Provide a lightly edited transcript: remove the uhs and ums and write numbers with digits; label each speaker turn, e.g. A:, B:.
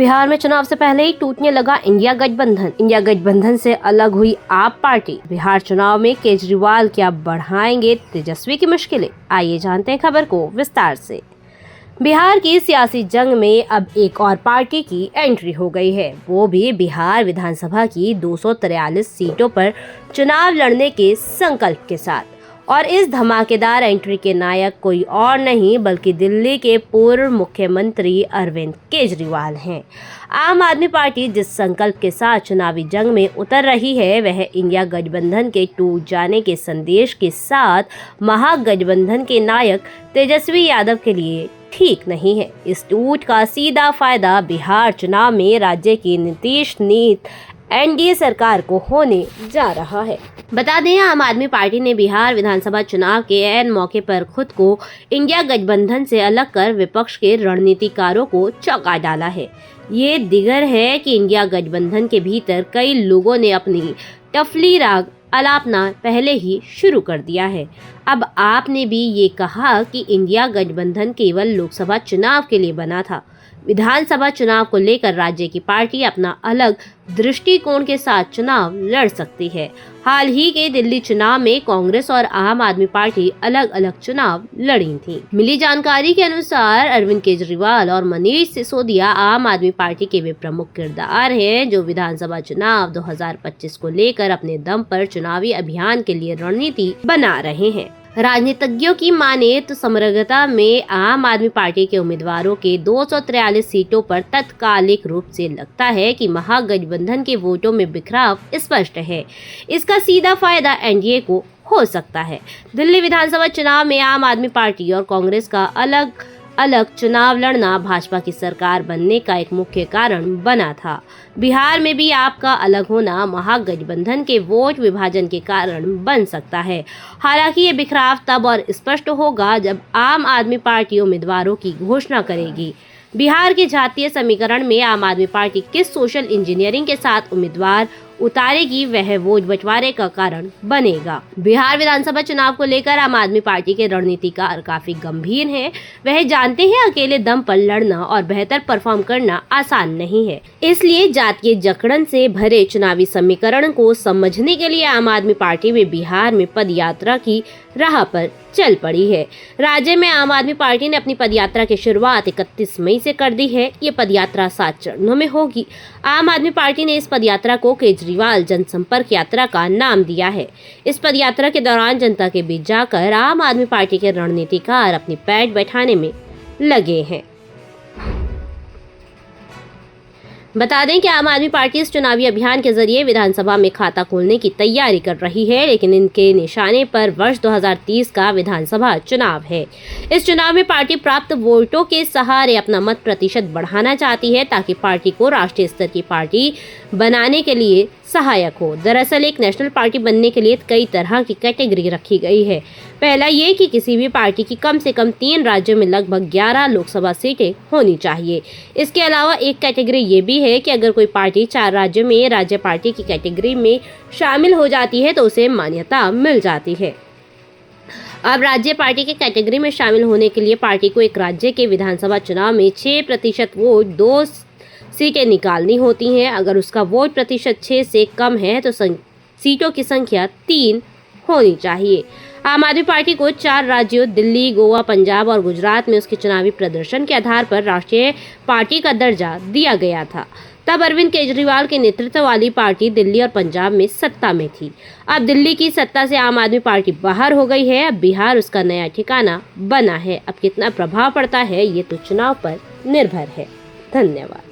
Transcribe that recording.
A: बिहार में चुनाव से पहले ही टूटने लगा इंडिया गठबंधन। इंडिया गठबंधन से अलग हुई आप पार्टी। बिहार चुनाव में केजरीवाल क्या बढ़ाएंगे तेजस्वी की मुश्किलें? आइए जानते हैं खबर को विस्तार से। बिहार की सियासी जंग में अब एक और पार्टी की एंट्री हो गई है, वो भी बिहार विधानसभा की 243 सीटों पर चुनाव लड़ने के संकल्प के साथ। और इस धमाकेदार एंट्री के नायक कोई और नहीं बल्कि दिल्ली के पूर्व मुख्यमंत्री अरविंद केजरीवाल हैं। आम आदमी पार्टी जिस संकल्प के साथ चुनावी जंग में उतर रही है, वह इंडिया गठबंधन के टूट जाने के संदेश के साथ महागठबंधन के नायक तेजस्वी यादव के लिए ठीक नहीं है। इस टूट का सीधा फायदा बिहार चुनाव में राज्य की नीतीश एनडीए सरकार को होने जा रहा है। बता दें, आम आदमी पार्टी ने बिहार विधानसभा चुनाव के ऐन मौके पर खुद को इंडिया गठबंधन से अलग कर विपक्ष के रणनीतिकारों को चौंका डाला है। ये दिगर है कि इंडिया गठबंधन के भीतर कई लोगों ने अपनी टफली राग आलापना पहले ही शुरू कर दिया है। अब आपने भी ये कहा कि इंडिया गठबंधन केवल लोकसभा चुनाव के लिए बना था। विधानसभा चुनाव को लेकर राज्य की पार्टी अपना अलग दृष्टिकोण के साथ चुनाव लड़ सकती है। हाल ही के दिल्ली चुनाव में कांग्रेस और आम आदमी पार्टी अलग अलग चुनाव लड़ी थी। मिली जानकारी के अनुसार अरविंद केजरीवाल और मनीष सिसोदिया आम आदमी पार्टी के वे प्रमुख किरदार हैं, जो विधानसभा चुनाव 2025 को लेकर अपने दम पर चुनावी अभियान के लिए रणनीति बना रहे हैं। राजनीतिज्ञों की माने तो समग्रता में आम आदमी पार्टी के उम्मीदवारों के 243 सीटों पर तत्कालिक रूप से लगता है कि महागठबंधन के वोटों में बिखराव स्पष्ट है। इसका सीधा फायदा एनडीए को हो सकता है। दिल्ली विधानसभा चुनाव में आम आदमी पार्टी और कांग्रेस का अलग अलग चुनाव लड़ना भाजपा की सरकार बनने का एक मुख्य कारण बना था। बिहार में भी आपका अलग होना महागठबंधन के वोट विभाजन के कारण बन सकता है। हालांकि ये बिखराव तब और स्पष्ट होगा जब आम आदमी पार्टी उम्मीदवारों की घोषणा करेगी। बिहार के जातीय समीकरण में आम आदमी पार्टी किस सोशल इंजीनियरिंग के साथ उम्मीदवार उतारेगी, वह वोट बंटवारे का कारण बनेगा। बिहार विधानसभा चुनाव को लेकर आम आदमी पार्टी के रणनीतिकार काफी गंभीर हैं। वह जानते हैं अकेले दम पर लड़ना और बेहतर परफॉर्म करना आसान नहीं है। इसलिए जातीय जकड़न से भरे चुनावी समीकरण को समझने के लिए आम आदमी पार्टी में बिहार में पदयात्रा की राह पर चल पड़ी है। राज्य में आम आदमी पार्टी ने अपनी पदयात्रा की शुरुआत 31 मई से कर दी है। ये पदयात्रा 7 चरणों में होगी। आम आदमी पार्टी ने इस पदयात्रा को केजरीवाल जनसंपर्क यात्रा का नाम दिया है। इस पदयात्रा के दौरान जनता के बीच जाकर आम आदमी पार्टी के रणनीतिकार अपनी पैठ बैठाने में लगे हैं। बता दें कि आम आदमी पार्टी इस चुनावी अभियान के जरिए विधानसभा में खाता खोलने की तैयारी कर रही है, लेकिन इनके निशाने पर वर्ष 2030 का विधानसभा चुनाव है। इस चुनाव में पार्टी प्राप्त वोटों के सहारे अपना मत प्रतिशत बढ़ाना चाहती है, ताकि पार्टी को राष्ट्रीय स्तर की पार्टी बनाने के लिए सहायक हो। दरअसल एक नेशनल पार्टी बनने के लिए कई तरह की कैटेगरी रखी गई है। पहला ये कि किसी भी पार्टी की कम से कम 3 राज्यों में लगभग 11 लोकसभा सीटें होनी चाहिए। इसके अलावा एक कैटेगरी ये भी है कि अगर कोई पार्टी 4 राज्यों में राज्य पार्टी की कैटेगरी में शामिल हो जाती है तो उसे मान्यता मिल जाती है। अब राज्य पार्टी के कैटेगरी में शामिल होने के लिए पार्टी को एक राज्य के विधानसभा चुनाव में 6% वोट 2 सीटें निकालनी होती हैं। अगर उसका वोट प्रतिशत 6 से कम है तो सीटों की संख्या 3 होनी चाहिए। आम आदमी पार्टी को 4 राज्यों दिल्ली, गोवा, पंजाब और गुजरात में उसके चुनावी प्रदर्शन के आधार पर राष्ट्रीय पार्टी का दर्जा दिया गया था। तब अरविंद केजरीवाल के नेतृत्व वाली पार्टी दिल्ली और पंजाब में सत्ता में थी। अब दिल्ली की सत्ता से आम आदमी पार्टी बाहर हो गई है। अब बिहार उसका नया ठिकाना बना है। अब कितना प्रभाव पड़ता है ये तो चुनाव पर निर्भर है। धन्यवाद।